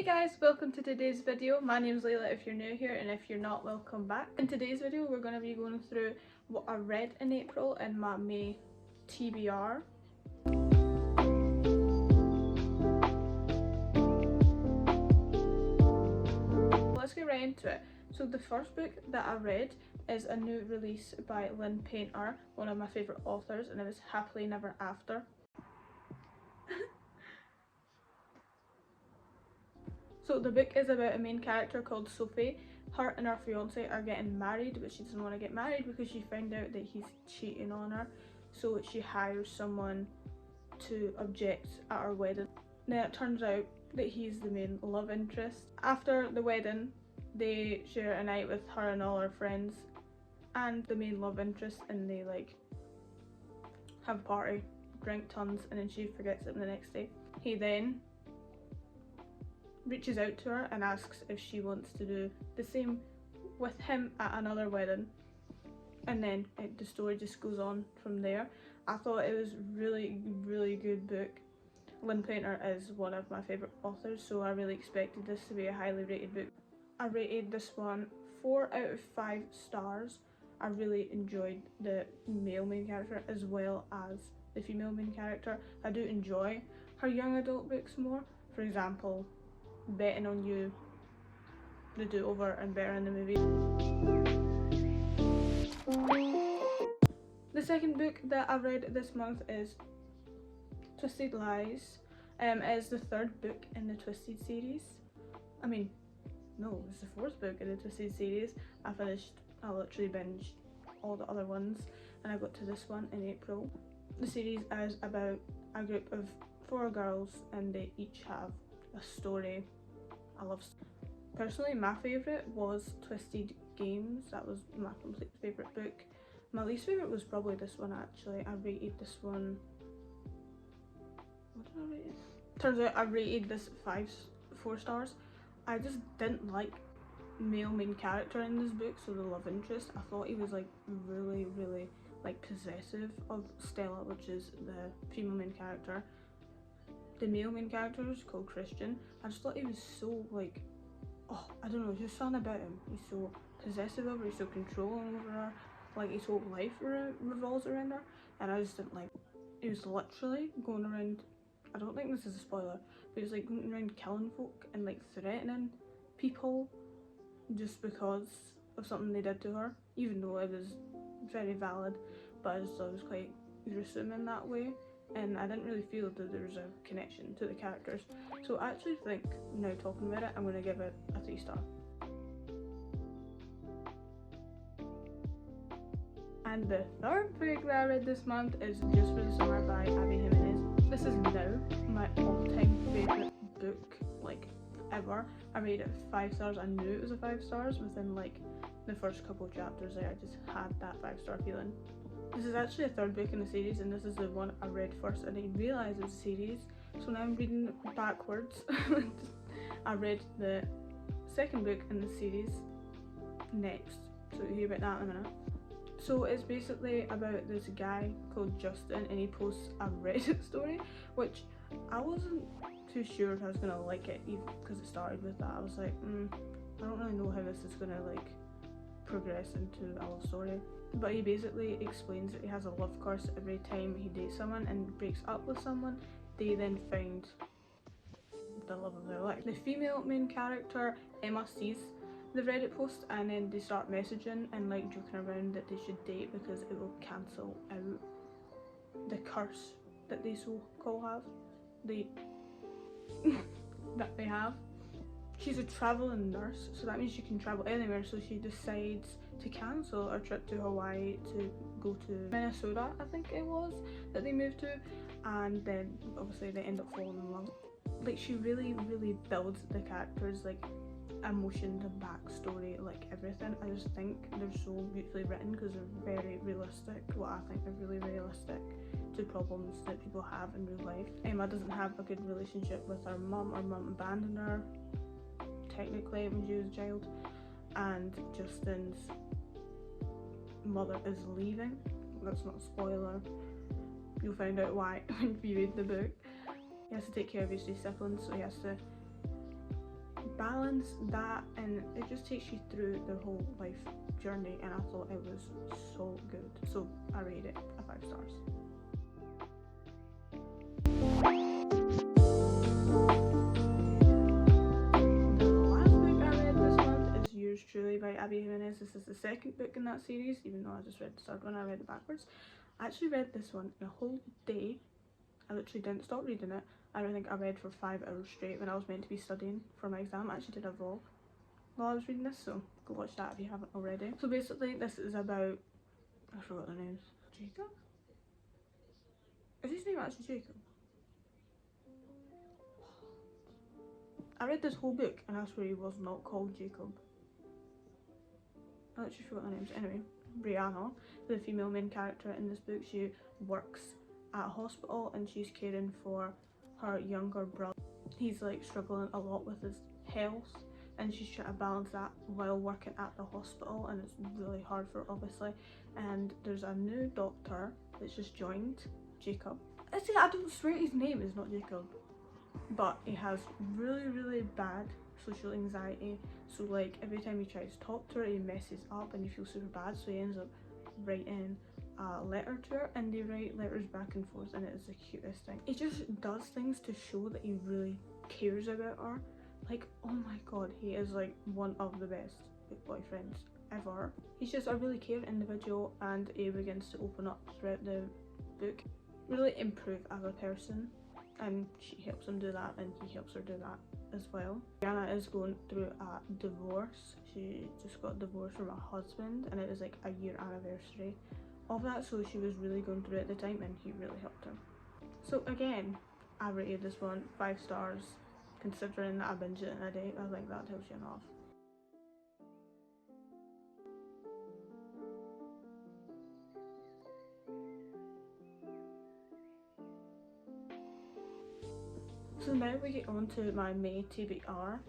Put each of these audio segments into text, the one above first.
Hey guys, welcome to today's video. My name's Layla if you're new here, and if you're not, welcome back. In today's video we're going to be going through what I read in April in my May TBR. Let's get right into it. So the first book that I read is a new release by Lynn Painter, one of my favourite authors, and it was Happily Never After. So the book is about a main character called Sophie. Her and her fiance are getting married, but she doesn't want to get married because she found out that he's cheating on her. So she hires someone to object at her wedding. Then it turns out that he's the main love interest. After the wedding, they share a night with her and all her friends and the main love interest, and they like have a party, drink tons, and then she forgets it the next day. He then reaches out to her and asks if she wants to do the same with him at another wedding, and then the story just goes on from there. I thought it was really good book. Lynn Painter is one of my favourite authors, so I really expected this to be a highly rated book. I rated this one 4 out of 5 stars. I really enjoyed the male main character as well as the female main character. I do enjoy her young adult books more. For example, Betting on You, The Do-Over, and Better in the Movie. The second book that I read this month is Twisted Lies. It is the third book in the Twisted series. It's the fourth book in the Twisted series. I literally binged all the other ones and I got to this one in April. The series is about a group of 4 girls and they each have a story. I love. Personally, my favourite was Twisted Games. That was my complete favourite book. My least favourite was probably this one actually. I rated this one, what did I rate it? Turns out I rated this 4 stars. I just didn't like male main character in this book, so the love interest. I thought he was like really like possessive of Stella, which is the female main character. The male main character is called Christian. I just thought he was so like, I don't know, just something about him. He's so possessive of her, he's so controlling over her, like his whole life revolves around her, and I just didn't like. He was literally going around, I don't think this is a spoiler, but he was like going around killing folk and like threatening people just because of something they did to her, even though it was very valid, but I just thought it was quite gruesome in that way. And I didn't really feel that there was a connection to the characters. So I actually think, now talking about it, I'm going to give it a 3 star. And the third book that I read this month is Just for the Summer by Abby Jimenez. This is now my all-time favourite book, like, ever. I rated it 5 stars. I knew it was a 5 stars within like the first couple of chapters there. I just had that 5-star feeling. This is actually a third book in the series, and this is the one I read first. I didn't realise it was a series, so now I'm reading backwards. I read the second book in the series next, so you'll hear about that in a minute. So it's basically about this guy called Justin, and he posts a Reddit story, which I wasn't too sure if I was going to like it, even because it started with that. I was like, I don't really know how this is going to like progress into a love story. But he basically explains that he has a love curse every time he dates someone and breaks up with someone. They then find the love of their life. The female main character, Emma, sees the Reddit post and then they start messaging and like joking around that they should date because it will cancel out the curse that they so-called have. That they have. She's a traveling nurse, so that means she can travel anywhere, so she decides to cancel her trip to Hawaii to go to Minnesota, I think it was, that they moved to, and then obviously they end up falling in love. Like, she really builds the characters, like emotion, the backstory, like everything. I just think they're so beautifully written because they're very realistic. Well, I think they're really realistic to problems that people have in real life. Emma doesn't have a good relationship with her mum. Her mum abandoned her technically when she was a child, and Justin's mother is leaving. That's not a spoiler, you'll find out why when you read the book. He has to take care of his 2 siblings, so he has to balance that, and it just takes you through their whole life journey, and I thought it was so good. So I rated it a 5 stars. The last book I read this month is Yours Truly by Abby Jimenez. This is the second book in that series, even though I just read the third one. I read it backwards. I actually read this one in a whole day. I literally didn't stop reading it. I don't think I read for 5 hours straight when I was meant to be studying for my exam. I actually did a vlog while I was reading this, so go watch that if you haven't already. So basically this is about, I forgot the names. Jacob? Is his name actually Jacob? I read this whole book and I swear he was not called Jacob. I literally forgot the names. Anyway, Brianna, the female main character in this book, she works at a hospital and she's caring for her younger brother. He's like struggling a lot with his health, and she's trying to balance that while working at the hospital, and it's really hard for her, obviously. And there's a new doctor that's just joined, Jacob. I don't swear his name is not Jacob, but he has really bad social anxiety, so like every time he tries to talk to her he messes up and you feel super bad, so he ends up writing a letter to her, and they write letters back and forth, and it is the cutest thing. He just does things to show that he really cares about her. Like, oh my god, he is like one of the best boyfriends ever. He's just a really caring individual, and he begins to open up throughout the book, really improve as a person, and she helps him do that and he helps her do that as well. Brianna is going through a divorce. She just got divorced from her husband, and it is like a year anniversary of that, so she was really going through it at the time, and he really helped her. So again, I rated this one 5 stars, considering that I binged it in a day. I think that tells you enough. So now we get on to my May TBR.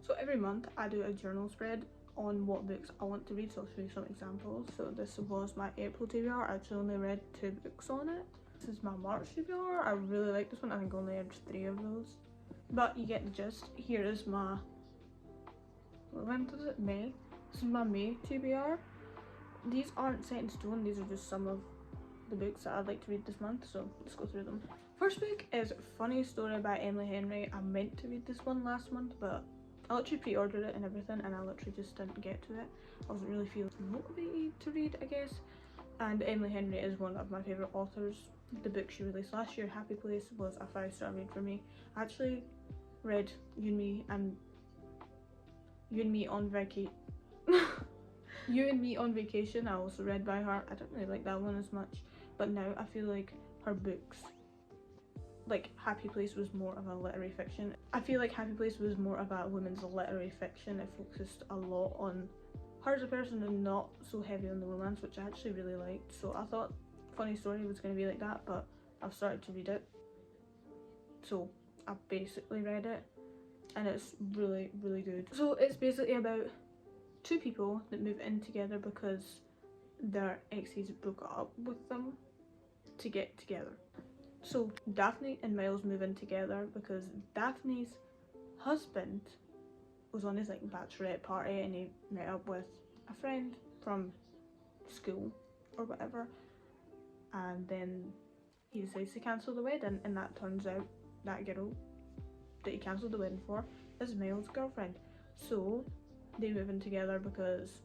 So every month I do a journal spread on what books I want to read, so I'll show you some examples. So this was my April TBR. I actually only read 2 books on it. This is my March TBR. I really like this one. I think I only read 3 of those, but you get the gist. Here is my, when was it? May. This is my May TBR. These aren't set in stone, these are just some of the books that I'd like to read this month, so let's go through them. First book is Funny Story by Emily Henry. I meant to read this one last month, but I literally pre-ordered it and everything, and I literally just didn't get to it. I wasn't really feeling motivated to read, I guess. And Emily Henry is one of my favourite authors. The book she released last year, Happy Place, was a 5-star read for me. I actually read You and Me on Vacation. You and Me on Vacation, I also read by her. I don't really like that one as much, but now I feel like her books, like Happy Place was more of a literary fiction. I feel like Happy Place was more of a women's literary fiction. It focused a lot on her as a person and not so heavy on the romance, which I actually really liked. So I thought Funny Story was going to be like that, but I've started to read it. So I've basically read it, and it's really good. So it's basically about 2 people that move in together because their exes broke up with them to get together. So Daphne and Miles move in together because Daphne's husband was on his like bachelorette party, and he met up with a friend from school or whatever, and then he decides to cancel the wedding, and that turns out that girl that he cancelled the wedding for is Miles' girlfriend. So they move in together because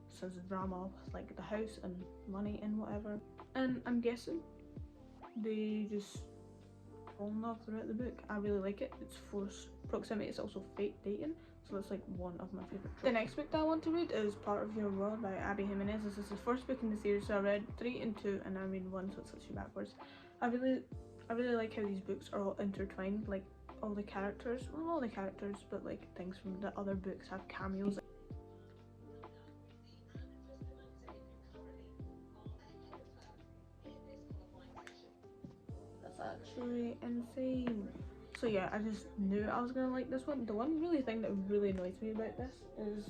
since the drama with like the house and money and whatever, and I'm guessing they just fall in love throughout the book. I really like it. It's forced proximity. It's also fake dating, so it's like one of my favourite tropes. The next book that I want to read is Part of Your World by Abby Jimenez. This is the first book in the series, so I read 3 and 2 and I'm reading 1, so it's actually backwards. I really like how these books are all intertwined, like all the characters, well not all the characters, but like things from the other books have cameos. That's actually insane. So yeah, I just knew I was gonna like this one. The one really thing that really annoys me about this is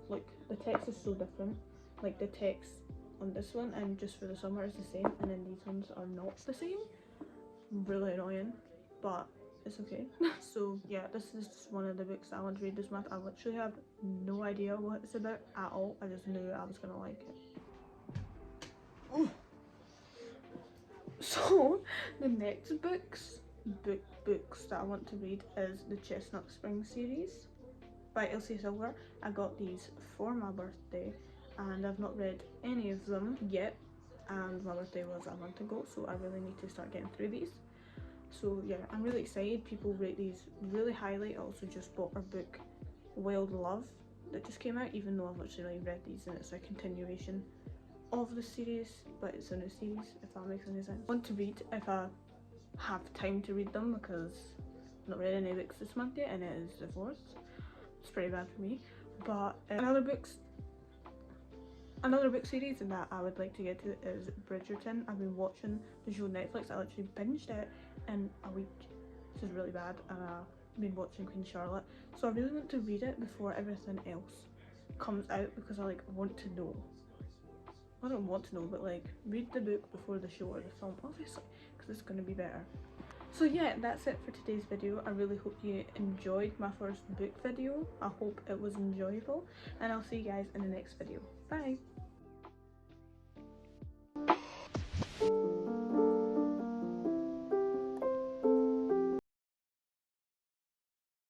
like the text is so different. Like the text on this one and Just for the Summer is the same, and then these ones are not the same. Really annoying, but it's okay. So yeah, this is just one of the books that I want to read this month. I literally have no idea what it's about at all. I just knew I was gonna like it. So the next books that I want to read is the Chestnut Spring series by Elsie Silver. I got these for my birthday and I've not read any of them yet, and my birthday was a month ago, so I really need to start getting through these. So yeah, I'm really excited. People rate these really highly. I also just bought her book Wild Love that just came out, even though I've actually read these and it's a continuation of the series, but it's a new series, if that makes any sense. I want to read if I have time to read them, because I've not read any books this month yet and it is the 4th. It's pretty bad for me. But another book series that I would like to get to is Bridgerton. I've been watching the show on Netflix. I literally binged it in a week. This is really bad, and I've been watching Queen Charlotte. So I really want to read it before everything else comes out, because I want to know. I don't want to know, but read the book before the show or the film, obviously, because it's going to be better. So yeah, that's it for today's video. I really hope you enjoyed my first book video. I hope it was enjoyable, and I'll see you guys in the next video. Bye!